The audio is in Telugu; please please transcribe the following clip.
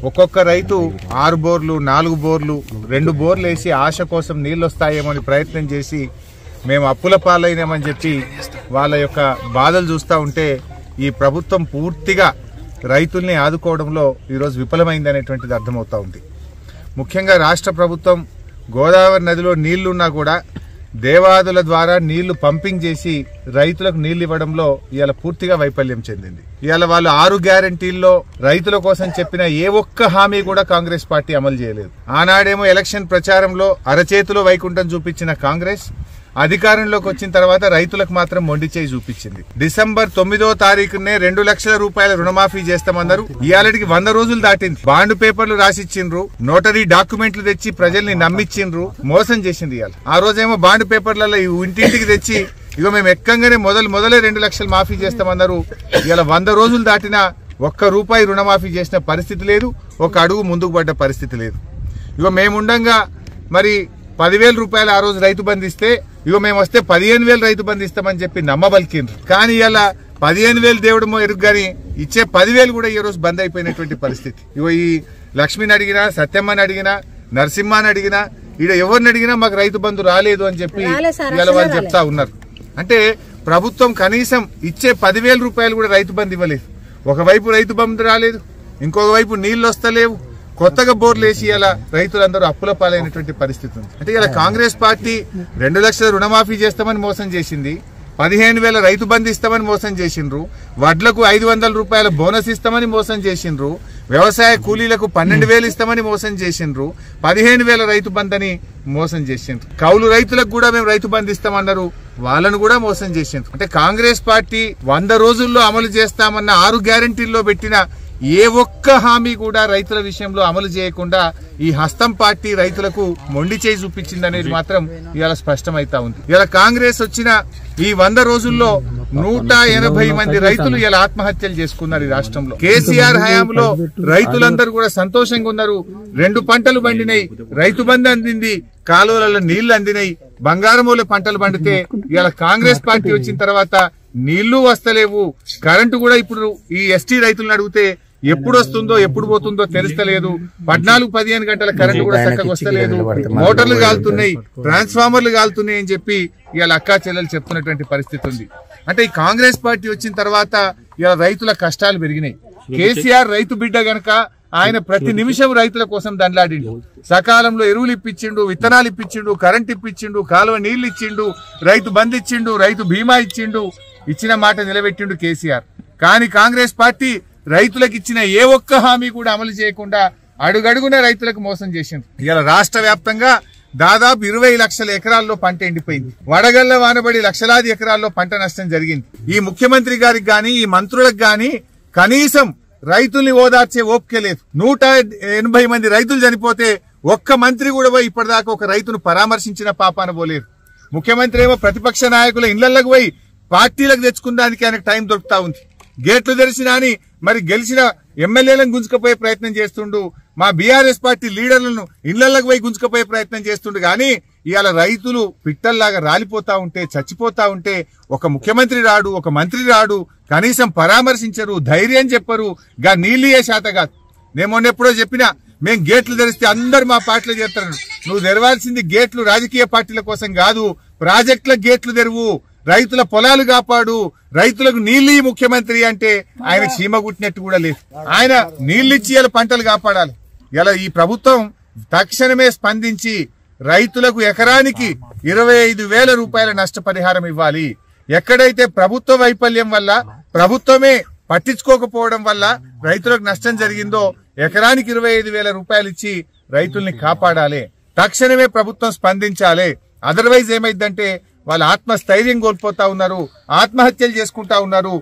ఒక్కొక్క రైతు 6 బోర్లు 4 బోర్లు 2 బోర్లు వేసి ఆశ కోసం నీళ్ళు వస్తాయేమో అని ప్రయత్నం చేసి మేము అప్పుల పాలైనామని చెప్పి వాళ్ళ యొక్క బాధలు చూస్తూ ఉంటే ఈ ప్రభుత్వం పూర్తిగా రైతుల్ని ఆదుకోవడంలో ఈరోజు విఫలమైంది అనేటువంటిది అర్థమవుతా ఉంది. ముఖ్యంగా రాష్ట్ర ప్రభుత్వం గోదావరి నదిలో నీళ్లున్నా కూడా దేవాదుల ద్వారా నీళ్లు పంపింగ్ చేసి రైతులకు నీళ్లు ఇవ్వడంలో ఇవాళ పూర్తిగా వైఫల్యం చెందింది. ఇవాళ వాళ్ళు 6 గ్యారంటీల్లో రైతుల కోసం చెప్పిన ఏ ఒక్క హామీ కూడా కాంగ్రెస్ పార్టీ అమలు చేయలేదు. ఆనాడేమో ఎలక్షన్ ప్రచారంలో అరచేతిలో వైకుంఠం చూపించిన కాంగ్రెస్ అధికారంలోకి వచ్చిన తర్వాత రైతులకు మాత్రం మొండి చేయి చూపించింది. డిసెంబర్ 9వ తారీఖునే 2 లక్షల రూపాయల రుణమాఫీ చేస్తామన్నారు. ఇవాళకి 100 రోజులు దాటింది. బాండ్ పేపర్లు రాసిచ్చిండ్రు, నోటరీ డాక్యుమెంట్లు తెచ్చి ప్రజల్ని నమ్మిచ్చిండ్రు, మోసం చేసింది. ఇవాళ ఆ రోజేమో బాండ్ పేపర్లలో ఇంటింటికి తెచ్చి ఇగో మేము ఎక్కంగానే మొదలే 2 లక్షలు మాఫీ చేస్తామన్నారు. ఇవాళ 100 రోజులు దాటినా ₹1 రుణమాఫీ చేసిన పరిస్థితి లేదు, ఒక అడుగు ముందుకు పడ్డ పరిస్థితి లేదు. ఇగో మేముండగా మరి 10,000 రూపాయలు ఆ రోజు రైతు బంధిస్తే ఇగో మేము వస్తే 15,000 రైతు బంధిస్తామని చెప్పి నమ్మబలికిండ్రు. కానీ ఇలా 15,000 దేవుడమో ఎరుగు గాని ఇచ్చే 10,000 కూడా ఈ రోజు బంద్ అయిపోయినటువంటి పరిస్థితి. ఇగో ఈ లక్ష్మిని అడిగినా, సత్యమ్మని అడిగినా, నరసింహని అడిగినా, ఈడ ఎవరిని అడిగినా మాకు రైతు బంధు రాలేదు అని చెప్పి ఇలా వాళ్ళు చెప్తా ఉన్నారు. అంటే ప్రభుత్వం కనీసం ఇచ్చే 10,000 రూపాయలు కూడా రైతు బంధు ఇవ్వలేదు. ఒకవైపు రైతు బంధు రాలేదు, ఇంకొక వైపు నీళ్లు వస్తలేవు, కొత్తగా బోర్లు వేసి ఇలా రైతులందరూ అప్పుల పాలైనటువంటి పరిస్థితి ఉంది. అంటే ఇలా కాంగ్రెస్ పార్టీ 2 లక్షల రుణమాఫీ చేస్తామని మోసం చేసింది, 15,000 రైతు బంధు ఇస్తామని మోసం చేసిండ్రు, వడ్లకు 500 రూపాయల బోనస్ ఇస్తామని మోసం చేసిండ్రు, వ్యవసాయ కూలీలకు 12,000 ఇస్తామని మోసం చేసిండ్రు, 15,000 రైతు బంధని మోసం చేసిండ్రు. కౌలు రైతులకు కూడా మేము రైతు బంధు ఇస్తామన్నారు, వాళ్ళను కూడా మోసం చేసిండ్రు. అంటే కాంగ్రెస్ పార్టీ 100 రోజుల్లో అమలు చేస్తామన్న 6 గ్యారంటీల్లో పెట్టిన ఏ ఒక్క హామీ కూడా రైతుల విషయంలో అమలు చేయకుండా ఈ హస్తం పార్టీ రైతులకు మొండి చేయి చూపించింది అనేది మాత్రం ఇవాళ స్పష్టమైతా ఉంది. ఇలా కాంగ్రెస్ వచ్చిన ఈ 100 రోజుల్లో 180 మంది రైతులు ఇలా ఆత్మహత్యలు చేసుకున్నారు ఈ రాష్ట్రంలో. కేసీఆర్ హయాంలో రైతులందరూ కూడా సంతోషంగా ఉన్నారు. 2 పంటలు పండినాయి, రైతు బంధు అందింది, కాలువలలో నీళ్లు అందినాయి, బంగారమూల పంటలు పండితే ఇలా కాంగ్రెస్ పార్టీ వచ్చిన తర్వాత నీళ్లు వస్తలేవు, కరెంటు కూడా ఇప్పుడు ఈ ఎస్టీ రైతులను అడిగితే ఎప్పుడు వస్తుందో ఎప్పుడు పోతుందో తెలుస్తలేదు, 14-15 గంటల కరెంటు కూడా చక్కగా వస్తలేదు, మోటార్లు కాలుతున్నాయి, ట్రాన్స్ఫార్మర్లు కాలుతున్నాయి అని చెప్పి ఇవాళ అక్కా చెల్లెలు చెప్తున్నటువంటి పరిస్థితి ఉంది. అంటే ఈ కాంగ్రెస్ పార్టీ వచ్చిన తర్వాత ఇలా రైతుల కష్టాలు పెరిగినాయి. కేసీఆర్ రైతు బిడ్డ గనక ఆయన ప్రతి నిమిషం రైతుల కోసం దండలాడిండు. సకాలంలో ఎరువులు ఇప్పించిండు, విత్తనాలు ఇప్పించిండు, కరెంట్ ఇప్పించిండు, కాలువ నీళ్లు ఇచ్చిండు, రైతు బంధు ఇచ్చిండు, రైతు బీమా ఇచ్చిండు, ఇచ్చిన మాట నిలబెట్టిండు కేసీఆర్. కానీ కాంగ్రెస్ పార్టీ రైతులకు ఇచ్చిన ఏ ఒక్క హామీ కూడా అమలు చేయకుండా అడుగడుగున రైతులకు మోసం చేసింది. ఇలా రాష్ట్ర వ్యాప్తంగా దాదాపు 20 లక్షల ఎకరాల్లో పంట ఎండిపోయింది. వడగళ్ల వానబడి లక్షలాది ఎకరాల్లో పంట నష్టం జరిగింది. ఈ ముఖ్యమంత్రి గారికి గాని ఈ మంత్రులకు గాని కనీసం రైతుల్ని ఓదార్చే ఓపిక లేదు. 180 మంది రైతులు చనిపోతే ఒక్క మంత్రి కూడా పోయి ఇప్పటిదాకా ఒక రైతును పరామర్శించిన పాపాన పోలేరు. ముఖ్యమంత్రి ఏమో ప్రతిపక్ష నాయకుల ఇళ్లకు పోయి పార్టీలకు తెచ్చుకున్నానికి ఆయనకు టైం దొరుకుతా ఉంది. గేట్లు తెరిచినా అని మరి గెలిచిన ఎమ్మెల్యేలను గుంజుకపోయే ప్రయత్నం చేస్తుండు, మా బీఆర్ఎస్ పార్టీ లీడర్లను ఇళ్లకు పోయి గుంజుకపోయే ప్రయత్నం చేస్తుండు. కానీ ఇవాళ రైతులు పిట్టల్లాగా రాలిపోతా ఉంటే, చచ్చిపోతా ఉంటే ఒక ముఖ్యమంత్రి రాడు, ఒక మంత్రి రాడు, కనీసం పరామర్శించరు, ధైర్యం చెప్పరు, గా నీళ్లు ఏ శాత కాదు. నేను మొన్న ఎప్పుడో చెప్పినా మేము గేట్లు తెరిస్తే అందరు మా పార్టీలో చేస్తారు. నువ్వు తెరవాల్సింది గేట్లు రాజకీయ పార్టీల కోసం కాదు, ప్రాజెక్టుల గేట్లు తెరువు, రైతుల పొలాలు కాపాడు, రైతులకు నీళ్లు ముఖ్యమంత్రి అంటే ఆయన చీమ గుట్టినట్టు కూడా లేదు. ఆయన నీళ్లిచ్చి ఇలా పంటలు కాపాడాలి. ఇలా ఈ ప్రభుత్వం తక్షణమే స్పందించి రైతులకు ఎకరానికి 25,000 రూపాయల నష్టపరిహారం ఇవ్వాలి. ఎక్కడైతే ప్రభుత్వ వైఫల్యం వల్ల, ప్రభుత్వమే పట్టించుకోకపోవడం వల్ల రైతులకు నష్టం జరిగిందో ఎకరానికి 25,000 రూపాయలు ఇచ్చి రైతుల్ని కాపాడాలి. తక్షణమే ప్రభుత్వం స్పందించాలి. అదర్వైజ్ ఏమైందంటే వాళ్ళు ఆత్మస్థైర్యం కోల్పోతా ఉన్నారు, ఆత్మహత్యలు చేసుకుంటా ఉన్నారు.